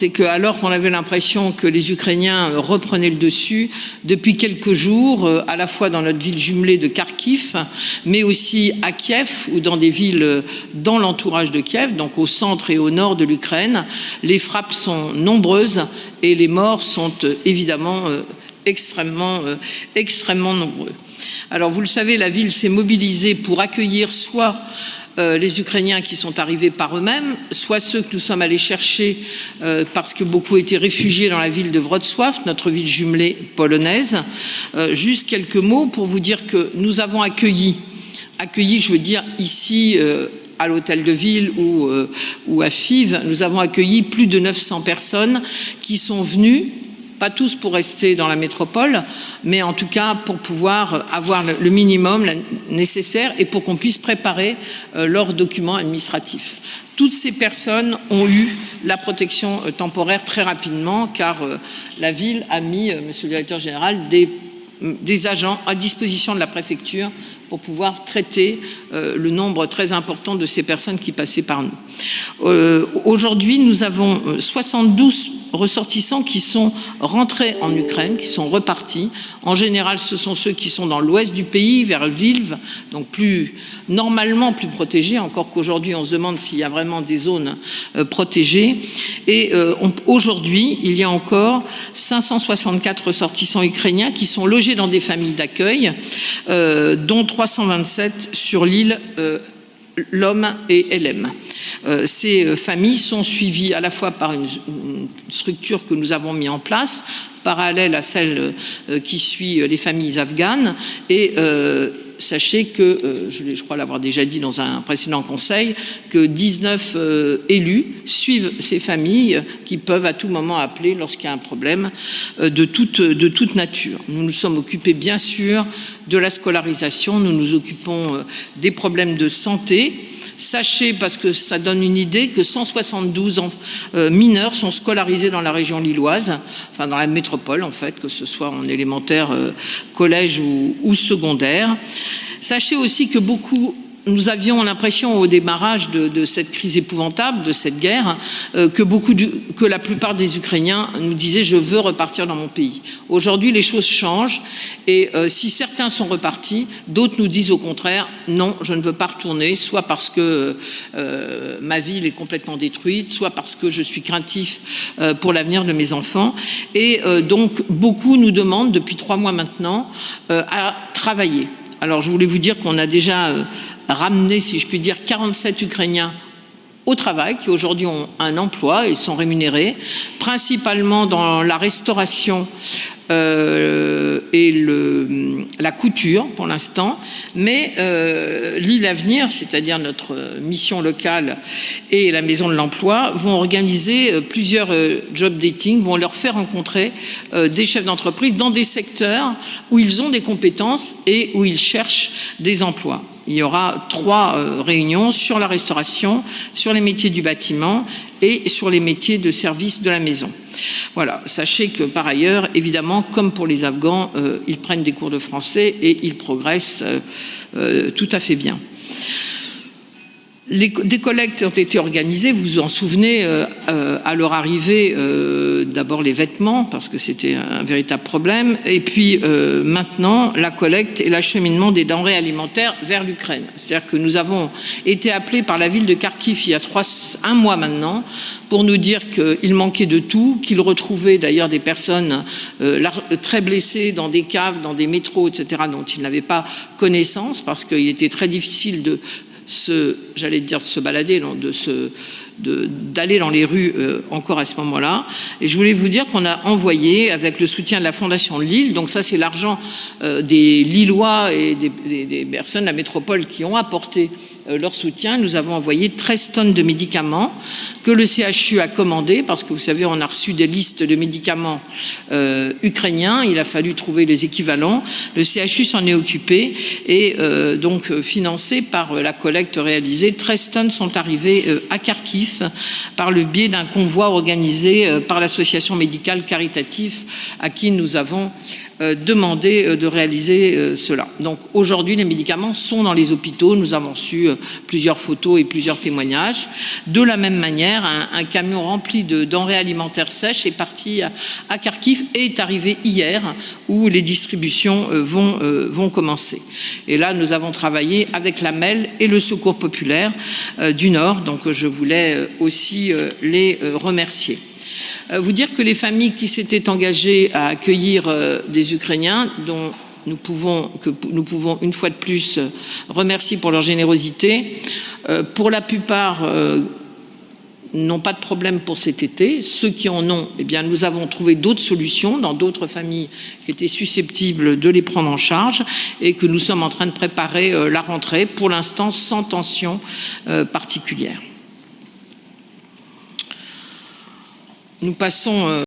C'est qu'alors qu'on avait l'impression que les Ukrainiens reprenaient le dessus, depuis quelques jours, à la fois dans notre ville jumelée de Kharkiv, mais aussi à Kiev ou dans des villes dans l'entourage de Kiev, donc au centre et au nord de l'Ukraine, les frappes sont nombreuses et les morts sont évidemment extrêmement nombreux. Alors vous le savez, la ville s'est mobilisée pour accueillir soit les Ukrainiens qui sont arrivés par eux-mêmes, soit ceux que nous sommes allés chercher parce que beaucoup étaient réfugiés dans la ville de Wrocław, notre ville jumelée polonaise. Juste quelques mots pour vous dire que nous avons accueilli, je veux dire ici à l'hôtel de ville ou à Fives, nous avons accueilli plus de 900 personnes qui sont venues, pas tous pour rester dans la métropole, mais en tout cas pour pouvoir avoir le minimum nécessaire et pour qu'on puisse préparer leurs documents administratifs. Toutes ces personnes ont eu la protection temporaire très rapidement car la ville a mis, monsieur le directeur général, des agents à disposition de la préfecture pour pouvoir traiter le nombre très important de ces personnes qui passaient par nous. Aujourd'hui, nous avons 72 ressortissants qui sont rentrés en Ukraine, qui sont repartis. En général, ce sont ceux qui sont dans l'ouest du pays, vers Lviv, donc normalement plus protégés, encore qu'aujourd'hui on se demande s'il y a vraiment des zones protégées. Et aujourd'hui, il y a encore 564 ressortissants ukrainiens qui sont logés dans des familles d'accueil, dont 327 sur l'île Lom et LM. Ces familles sont suivies à la fois par une structure que nous avons mis en place, parallèle à celle qui suit les familles afghanes. Et sachez que, je crois l'avoir déjà dit dans un précédent conseil, que 19 élus suivent ces familles qui peuvent à tout moment appeler lorsqu'il y a un problème de toute nature. Nous nous sommes occupés bien sûr de la scolarisation, nous nous occupons des problèmes de santé. Sachez, parce que ça donne une idée, que 172 mineurs sont scolarisés dans la région lilloise, enfin dans la métropole en fait, que ce soit en élémentaire, collège ou secondaire. Sachez aussi que nous avions l'impression au démarrage de cette crise épouvantable, de cette guerre, que la plupart des Ukrainiens nous disaient « je veux repartir dans mon pays ». Aujourd'hui, les choses changent et si certains sont repartis, d'autres nous disent au contraire « non, je ne veux pas retourner », soit parce que ma ville est complètement détruite, soit parce que je suis craintif pour l'avenir de mes enfants. Et donc, beaucoup nous demandent, depuis 3 mois maintenant, à travailler. Alors, je voulais vous dire qu'on a déjà ramené, si je puis dire, 47 Ukrainiens au travail, qui aujourd'hui ont un emploi et sont rémunérés, principalement dans la restauration et la couture pour l'instant, mais l'île Avenir, c'est-à-dire notre mission locale et la Maison de l'Emploi, vont organiser plusieurs job dating, vont leur faire rencontrer des chefs d'entreprise dans des secteurs où ils ont des compétences et où ils cherchent des emplois. Il y aura 3 réunions sur la restauration, sur les métiers du bâtiment et sur les métiers de service de la maison. Voilà, sachez que par ailleurs, évidemment, comme pour les Afghans, ils prennent des cours de français et ils progressent tout à fait bien. Des collectes ont été organisées, vous vous en souvenez, à leur arrivée, d'abord les vêtements, parce que c'était un véritable problème, et puis maintenant la collecte et l'acheminement des denrées alimentaires vers l'Ukraine. C'est-à-dire que nous avons été appelés par la ville de Kharkiv il y a un mois maintenant, pour nous dire qu'il manquait de tout, qu'ils retrouvaient d'ailleurs des personnes très blessées dans des caves, dans des métros, etc., dont ils n'avaient pas connaissance, parce qu'il était très difficile de se balader, d'aller dans les rues encore à ce moment-là. Et je voulais vous dire qu'on a envoyé, avec le soutien de la Fondation de Lille, donc ça c'est l'argent des Lillois et des personnes de la métropole qui ont apporté leur soutien, nous avons envoyé 13 tonnes de médicaments que le CHU a commandé, parce que vous savez, on a reçu des listes de médicaments ukrainiens, il a fallu trouver les équivalents. Le CHU s'en est occupé et donc financé par la collecte réalisée. 13 tonnes sont arrivées à Kharkiv par le biais d'un convoi organisé par l'association médicale caritative à qui nous avons demandé de réaliser cela. Donc aujourd'hui, les médicaments sont dans les hôpitaux. Nous avons reçu plusieurs photos et plusieurs témoignages. De la même manière, un camion rempli de denrées alimentaires sèches est parti à Kharkiv et est arrivé hier, où les distributions vont commencer. Et là, nous avons travaillé avec la MEL et le Secours populaire du Nord. Donc je voulais aussi les remercier. Vous dire que les familles qui s'étaient engagées à accueillir des Ukrainiens, dont nous pouvons une fois de plus remercier pour leur générosité, pour la plupart n'ont pas de problème pour cet été. Ceux qui en ont, eh bien, nous avons trouvé d'autres solutions dans d'autres familles qui étaient susceptibles de les prendre en charge et que nous sommes en train de préparer la rentrée, pour l'instant sans tension particulière. Nous passons